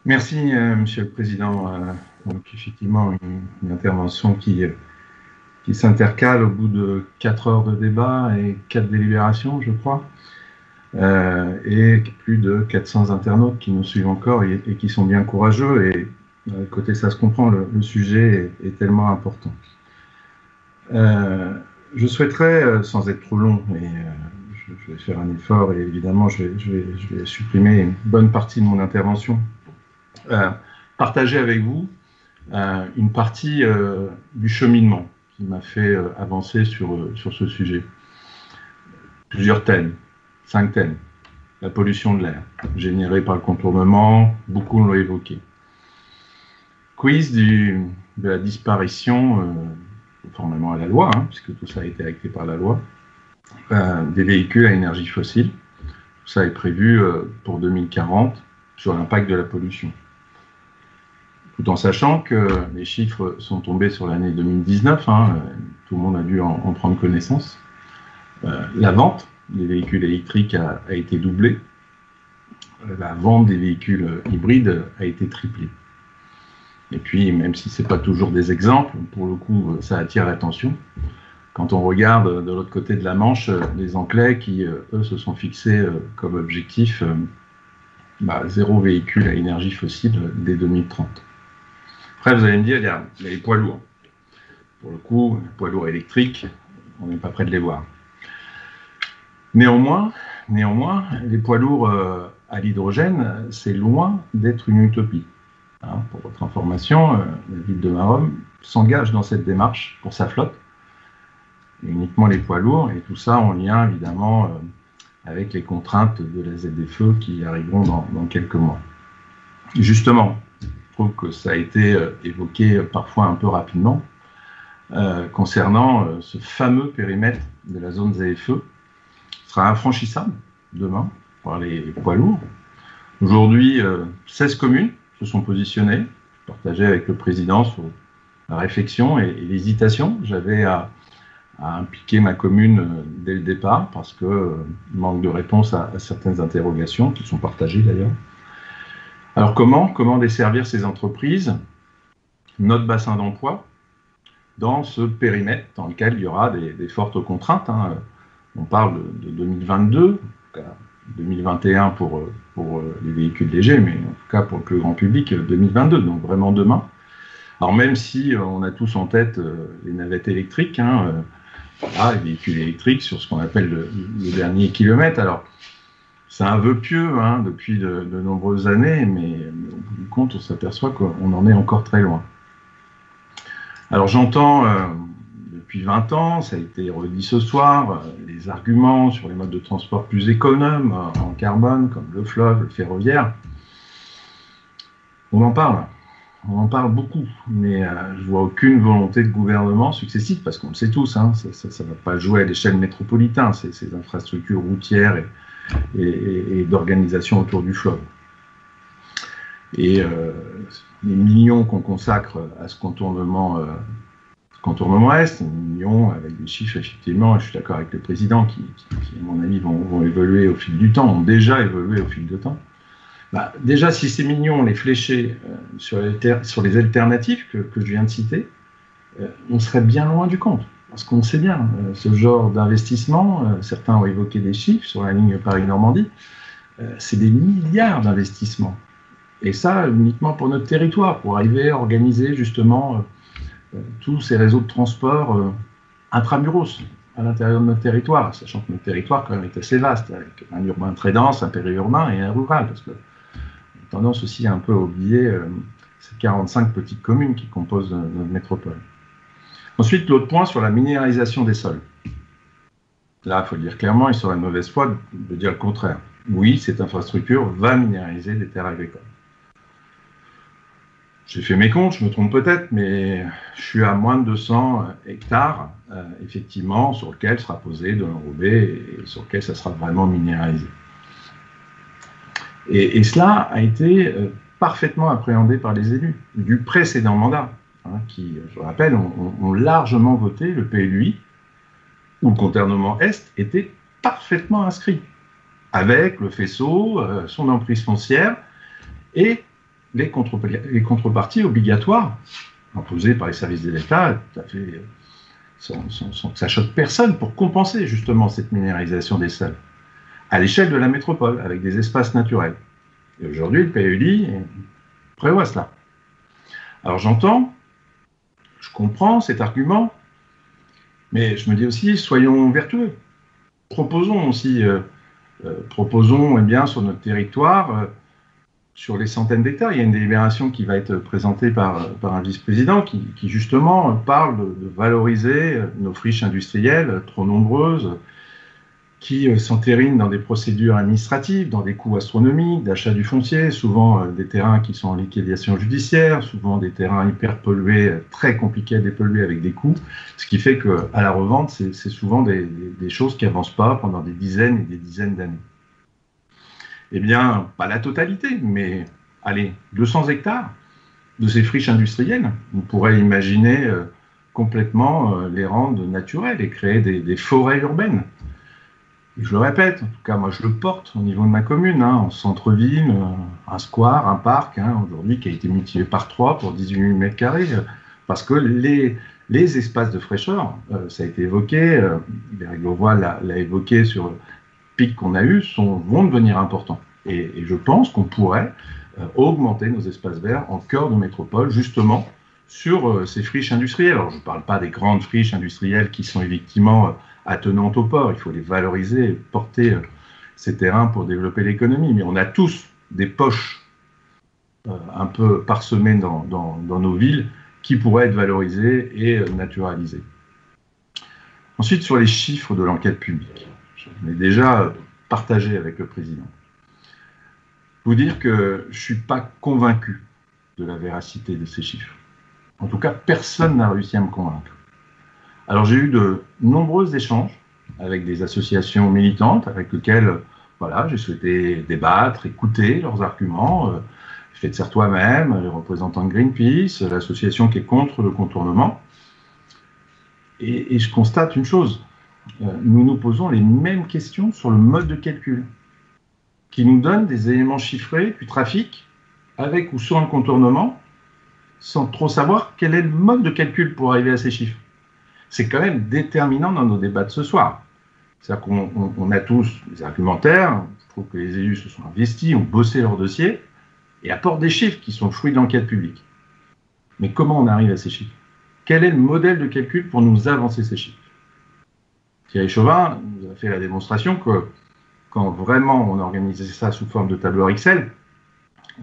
Merci, Monsieur le Président. Donc, effectivement, une intervention qui s'intercale au bout de 4 heures de débat et 4 délibérations, je crois, et plus de 400 internautes qui nous suivent encore et qui sont bien courageux. Et côté ça se comprend, le sujet est tellement important. Je souhaiterais, sans être trop long, et je vais faire un effort, et évidemment, je vais supprimer une bonne partie de mon intervention. Partager avec vous une partie du cheminement qui m'a fait avancer sur ce sujet. Plusieurs thèmes, 5 thèmes. La pollution de l'air, générée par le contournement, beaucoup l'ont évoqué. Quiz de la disparition, conformément à la loi, puisque tout ça a été acté par la loi, des véhicules à énergie fossile. Tout ça est prévu pour 2040 sur l'impact de la pollution. Tout en sachant que les chiffres sont tombés sur l'année 2019, tout le monde a dû en prendre connaissance. La vente des véhicules électriques a été doublée. La vente des véhicules hybrides a été triplée. Et puis, même si ce n'est pas toujours des exemples, pour le coup, ça attire l'attention. Quand on regarde de l'autre côté de la Manche, les Anglais qui, eux, se sont fixés comme objectif 0 véhicule à énergie fossile dès 2030. Après, vous allez me dire, il y a les poids lourds. Pour le coup, les poids lourds électriques, on n'est pas près de les voir. Néanmoins, les poids lourds à l'hydrogène, c'est loin d'être une utopie. Pour votre information, la ville de Maromme s'engage dans cette démarche pour sa flotte, uniquement les poids lourds, et tout ça en lien évidemment avec les contraintes de la ZFE qui arriveront dans quelques mois. Justement, je trouve que ça a été évoqué parfois un peu rapidement concernant ce fameux périmètre de la zone ZFE sera infranchissable demain par les poids lourds. Aujourd'hui, 16 communes se sont positionnées. Je partageais avec le président sur la réflexion et l'hésitation. J'avais à impliquer ma commune dès le départ parce que manque de réponse à certaines interrogations qui sont partagées d'ailleurs. Alors comment desservir ces entreprises, notre bassin d'emploi, dans ce périmètre dans lequel il y aura des fortes contraintes. On parle de 2022, 2021 pour les véhicules légers, mais en tout cas pour le plus grand public, 2022, donc vraiment demain. Alors même si on a tous en tête les navettes électriques, les véhicules électriques sur ce qu'on appelle le dernier kilomètre. Alors, c'est un vœu pieux depuis de nombreuses années, mais au bout du compte, on s'aperçoit qu'on en est encore très loin. Alors j'entends depuis 20 ans, ça a été redit ce soir, les arguments sur les modes de transport plus économes en carbone, comme le fleuve, le ferroviaire. On en parle beaucoup, mais je vois aucune volonté de gouvernement successif, parce qu'on le sait tous, ça ne va pas jouer à l'échelle métropolitaine, ces infrastructures routières et d'organisation autour du fleuve. Et les millions qu'on consacre à ce contournement est, millions avec des chiffres effectivement, je suis d'accord avec le président, qui à mon avis vont évoluer au fil du temps, ont déjà évolué au fil du temps. Déjà, si ces millions, on les fléchait sur les alternatives que je viens de citer, on serait bien loin du compte. Parce qu'on sait bien, ce genre d'investissement, certains ont évoqué des chiffres sur la ligne Paris-Normandie, c'est des milliards d'investissements. Et ça, uniquement pour notre territoire, pour arriver à organiser justement tous ces réseaux de transport intramuros à l'intérieur de notre territoire, sachant que notre territoire quand même est assez vaste, avec un urbain très dense, un périurbain et un rural, parce que on a tendance aussi un peu à oublier ces 45 petites communes qui composent notre métropole. Ensuite, l'autre point sur la minéralisation des sols. Là, il faut le dire clairement, il serait de mauvaise foi de dire le contraire. Oui, cette infrastructure va minéraliser des terres agricoles. J'ai fait mes comptes, je me trompe peut-être, mais je suis à moins de 200 hectares, effectivement, sur lequel sera posé de l'enrobé et sur lequel ça sera vraiment minéralisé. Et cela a été parfaitement appréhendé par les élus du précédent mandat, qui, je le rappelle, ont largement voté le PLUI, où le contournement Est était parfaitement inscrit, avec le faisceau, son emprise foncière et les contreparties obligatoires imposées par les services de l'État, tout à fait, sans que ça choque personne, pour compenser justement cette minéralisation des sols à l'échelle de la métropole, avec des espaces naturels. Et aujourd'hui, le PLUI prévoit cela. Alors j'entends, je comprends cet argument, mais je me dis aussi, soyons vertueux. Proposons aussi, proposons sur notre territoire, sur les centaines d'hectares, il y a une délibération qui va être présentée par un vice-président qui justement parle de valoriser nos friches industrielles trop nombreuses, qui s'entérinent dans des procédures administratives, dans des coûts astronomiques, d'achat du foncier, souvent des terrains qui sont en liquidation judiciaire, souvent des terrains hyper pollués, très compliqués à dépolluer avec des coûts, ce qui fait qu'à la revente, c'est souvent des choses qui n'avancent pas pendant des dizaines et des dizaines d'années. Eh bien, pas la totalité, mais allez, 200 hectares de ces friches industrielles, on pourrait imaginer complètement les rendre naturelles et créer des forêts urbaines. Et je le répète, en tout cas, moi je le porte au niveau de ma commune, en centre-ville, un square, un parc, aujourd'hui qui a été multiplié par 3 pour 18 000 m², parce que les espaces de fraîcheur, ça a été évoqué, Bérégovoy Grosvois l'a évoqué sur le pic qu'on a eu, vont devenir importants. Et je pense qu'on pourrait augmenter nos espaces verts en cœur de métropole, justement, sur ces friches industrielles. Alors je ne parle pas des grandes friches industrielles qui sont effectivement attenantes au port, il faut les valoriser et porter ces terrains pour développer l'économie. Mais on a tous des poches un peu parsemées dans nos villes qui pourraient être valorisées et naturalisées. Ensuite, sur les chiffres de l'enquête publique, j'en ai déjà partagé avec le président. Vous dire que je ne suis pas convaincu de la véracité de ces chiffres. En tout cas, personne n'a réussi à me convaincre. Alors j'ai eu de nombreux échanges avec des associations militantes avec lesquelles j'ai souhaité débattre, écouter leurs arguments. Fais de serre toi-même, les représentants de Greenpeace, l'association qui est contre le contournement. Et je constate une chose, nous nous posons les mêmes questions sur le mode de calcul, qui nous donne des éléments chiffrés du trafic, avec ou sans le contournement, sans trop savoir quel est le mode de calcul pour arriver à ces chiffres. C'est quand même déterminant dans nos débats de ce soir. C'est-à-dire qu'on a tous des argumentaires, je trouve que les élus se sont investis, ont bossé leur dossier, et apportent des chiffres qui sont le fruit de l'enquête publique. Mais comment on arrive à ces chiffres? Quel est le modèle de calcul pour nous avancer ces chiffres? Thierry Chauvin nous a fait la démonstration que quand vraiment on organisait ça sous forme de tableur Excel,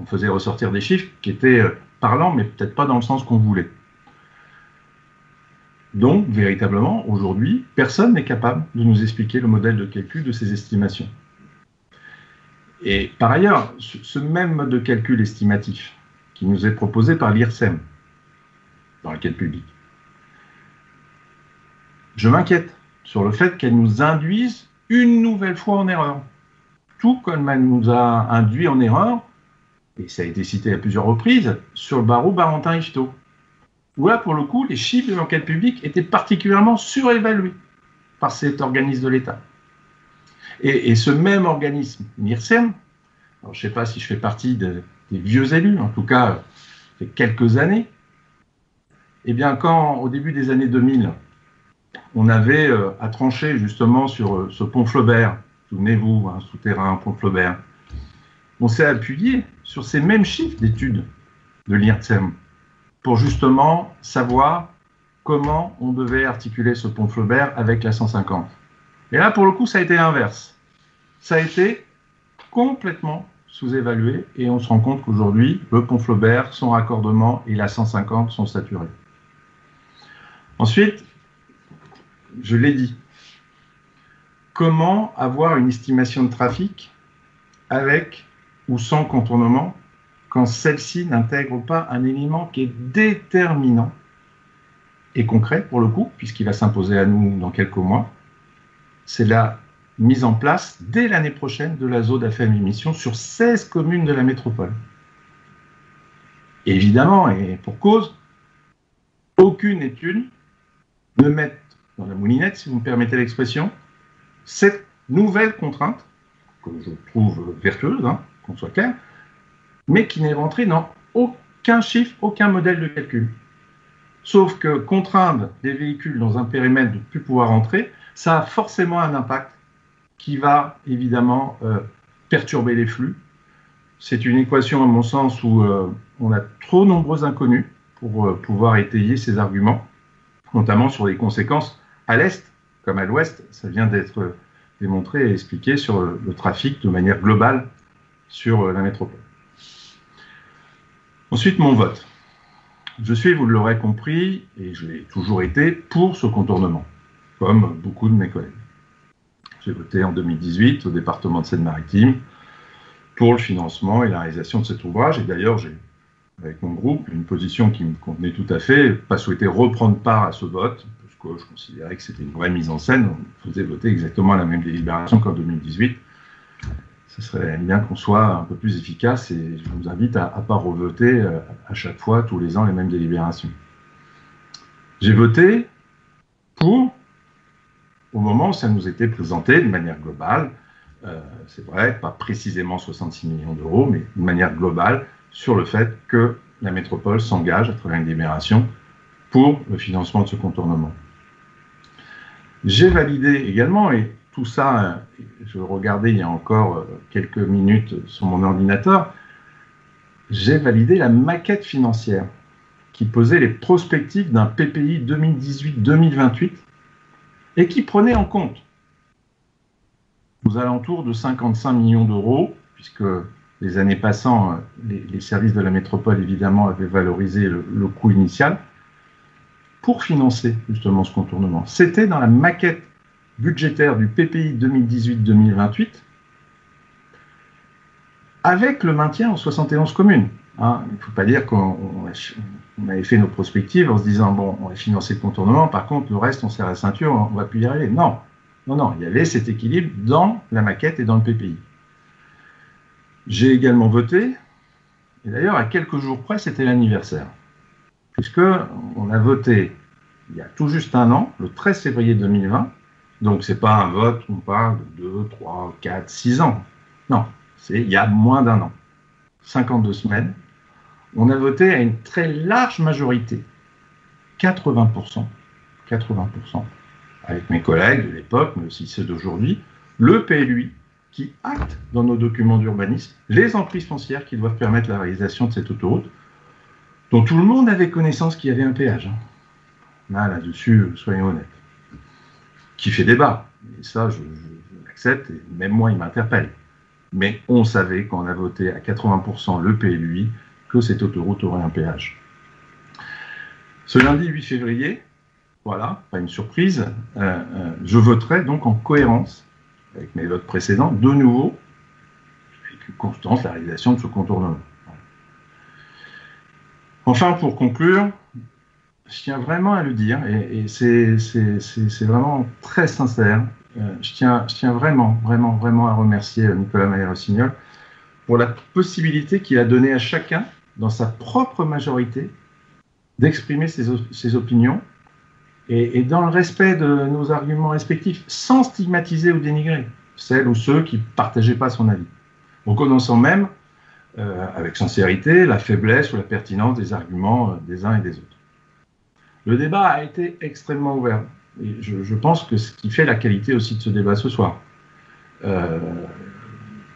on faisait ressortir des chiffres qui étaient parlants, mais peut-être pas dans le sens qu'on voulait. Donc, véritablement, aujourd'hui, personne n'est capable de nous expliquer le modèle de calcul de ces estimations. Et par ailleurs, ce même mode de calcul estimatif qui nous est proposé par l'IRSEM dans l'enquête publique, je m'inquiète sur le fait qu'elle nous induise une nouvelle fois en erreur. Tout comme elle nous a induit en erreur, et ça a été cité à plusieurs reprises, sur le barreau Barentin-Yvetot, où là, pour le coup, les chiffres de l'enquête publique étaient particulièrement surévalués par cet organisme de l'État. Et ce même organisme, l'IRSEM, alors je ne sais pas si je fais partie des vieux élus, en tout cas, ça fait quelques années, eh bien, quand, au début des années 2000, on avait à trancher justement sur ce pont Flaubert, souvenez-vous, souterrain, pont Flaubert, on s'est appuyé sur ces mêmes chiffres d'études de l'IRSEM pour justement savoir comment on devait articuler ce pont Flaubert avec la 150. Et là, pour le coup, ça a été l'inverse. Ça a été complètement sous-évalué et on se rend compte qu'aujourd'hui, le pont Flaubert, son raccordement et la 150 sont saturés. Ensuite, je l'ai dit, comment avoir une estimation de trafic avec ou sans contournement quand celle-ci n'intègre pas un élément qui est déterminant et concret pour le coup, puisqu'il va s'imposer à nous dans quelques mois, c'est la mise en place dès l'année prochaine de la zone à faible émission sur 16 communes de la métropole. Et évidemment, et pour cause, aucune étude ne met dans la moulinette, si vous me permettez l'expression, cette nouvelle contrainte, que je trouve vertueuse, qu'on soit clair, mais qui n'est rentrée dans aucun chiffre, aucun modèle de calcul. Sauf que contraindre les véhicules dans un périmètre de ne plus pouvoir entrer, ça a forcément un impact qui va évidemment perturber les flux. C'est une équation, à mon sens, où on a trop nombreux inconnus pour pouvoir étayer ces arguments, notamment sur les conséquences à l'Est comme à l'Ouest. Ça vient d'être démontré et expliqué sur le trafic de manière globale sur la métropole. Ensuite, mon vote. Je suis, vous l'aurez compris, et je l'ai toujours été, pour ce contournement, comme beaucoup de mes collègues. J'ai voté en 2018 au département de Seine-Maritime pour le financement et la réalisation de cet ouvrage. Et d'ailleurs, j'ai, avec mon groupe, une position qui me convenait tout à fait, pas souhaité reprendre part à ce vote, parce que je considérais que c'était une vraie mise en scène. On faisait voter exactement la même délibération qu'en 2018. Ce serait bien qu'on soit un peu plus efficace et je vous invite à ne pas revoter à chaque fois, tous les ans, les mêmes délibérations. J'ai voté pour, au moment où ça nous était présenté de manière globale, c'est vrai, pas précisément 66 millions d'euros, mais de manière globale, sur le fait que la métropole s'engage à travers une délibération pour le financement de ce contournement. J'ai validé également, et tout ça, je regardais il y a encore quelques minutes sur mon ordinateur, j'ai validé la maquette financière qui posait les prospectives d'un PPI 2018-2028 et qui prenait en compte aux alentours de 55 millions d'euros, puisque les années passant, les services de la métropole, évidemment, avaient valorisé le coût initial pour financer justement ce contournement. C'était dans la maquette budgétaire du PPI 2018-2028 avec le maintien en 71 communes. Hein, il ne faut pas dire qu'on avait fait nos prospectives en se disant bon, on va financer le contournement, par contre le reste on serre la ceinture, on ne va plus y arriver. Non, non, non, il y avait cet équilibre dans la maquette et dans le PPI. J'ai également voté, et d'ailleurs à quelques jours près c'était l'anniversaire, puisqu'on a voté il y a tout juste un an, le 13 février 2020, donc ce n'est pas un vote où on parle de 2, 3, 4, 6 ans. Non, c'est il y a moins d'un an, 52 semaines. On a voté à une très large majorité, 80%, avec mes collègues de l'époque, mais aussi ceux d'aujourd'hui, le PLUI qui acte dans nos documents d'urbanisme les emprises foncières qui doivent permettre la réalisation de cette autoroute, dont tout le monde avait connaissance qu'il y avait un péage. Là, là-dessus, soyons honnêtes. Qui fait débat. Et ça, je l'accepte, et même moi, il m'interpelle. Mais on savait, quand on a voté à 80% le PLUI, que cette autoroute aurait un péage. Ce lundi 8 février, voilà, pas une surprise, je voterai donc en cohérence avec mes votes précédents, de nouveau, avec une constance, la réalisation de ce contournement. Enfin, pour conclure, je tiens vraiment à le dire, et c'est vraiment très sincère, je tiens vraiment à remercier Nicolas Maillé-Rossignol pour la possibilité qu'il a donnée à chacun, dans sa propre majorité, d'exprimer ses opinions, et dans le respect de nos arguments respectifs, sans stigmatiser ou dénigrer celles ou ceux qui ne partageaient pas son avis. Reconnaissant même, avec sincérité, la faiblesse ou la pertinence des arguments des uns et des autres. Le débat a été extrêmement ouvert. Et je pense que ce qui fait la qualité aussi de ce débat ce soir,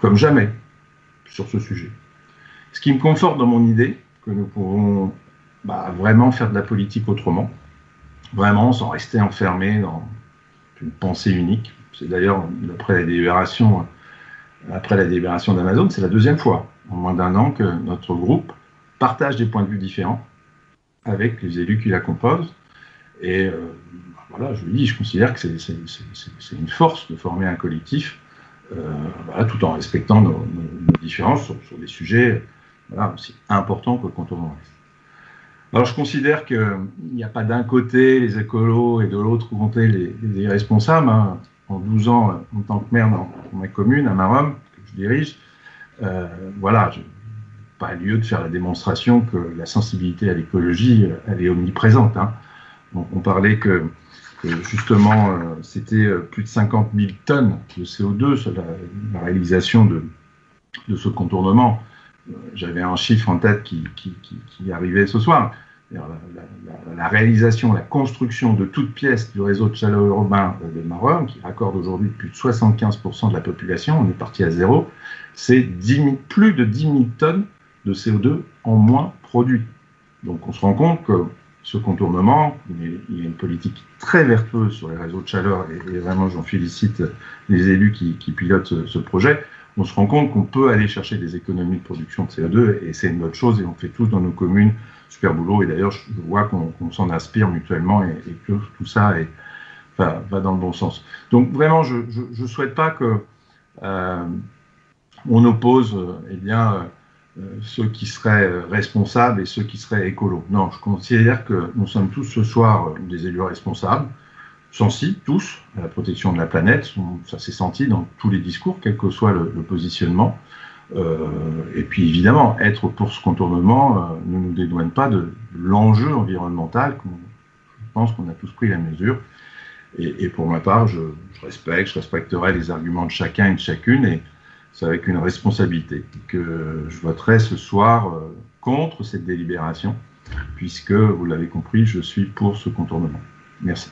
comme jamais, sur ce sujet. Ce qui me conforte dans mon idée, que nous pouvons vraiment faire de la politique autrement, vraiment sans rester enfermés dans une pensée unique. C'est d'ailleurs, après la délibération d'Amazon, c'est la deuxième fois en moins d'un an que notre groupe partage des points de vue différents avec les élus qui la composent. Et voilà, je le dis, je considère que c'est une force de former un collectif, tout en respectant nos différences sur des sujets aussi importants que le contournement. Alors je considère qu'il n'y a pas d'un côté les écolos et de l'autre côté les irresponsables. Hein. En 12 ans, en tant que maire dans ma commune, à Maromme, que je dirige, je n'ai pas lieu de faire la démonstration que la sensibilité à l'écologie, elle est omniprésente. Hein. On parlait que justement, c'était plus de 50 000 tonnes de CO2 sur la réalisation de ce contournement. j'avais un chiffre en tête qui arrivait ce soir. La réalisation, la construction de toutes pièces du réseau de chaleur urbain de Maroc, qui raccorde aujourd'hui plus de 75% de la population, on est parti à zéro, c'est plus de 10 000 tonnes de CO2 en moins produit. Donc on se rend compte que ce contournement, il y a une politique très vertueuse sur les réseaux de chaleur, et vraiment j'en félicite les élus qui pilotent ce projet. On se rend compte qu'on peut aller chercher des économies de production de CO2, et c'est une bonne chose, et on fait tous dans nos communes super boulot, et d'ailleurs je vois qu'on s'en inspire mutuellement, et que tout ça va dans le bon sens. Donc vraiment, je ne souhaite pas que on oppose ceux qui seraient responsables et ceux qui seraient écolos. Non, je considère que nous sommes tous ce soir des élus responsables, sensibles tous à la protection de la planète, ça s'est senti dans tous les discours, quel que soit le positionnement. Et puis évidemment, être pour ce contournement ne nous dédouane pas de l'enjeu environnemental. Je pense qu'on a tous pris la mesure. Et pour ma part, je respecterai les arguments de chacun et de chacune, et c'est avec une responsabilité que je voterai ce soir contre cette délibération, puisque, vous l'avez compris, je suis pour ce contournement. Merci.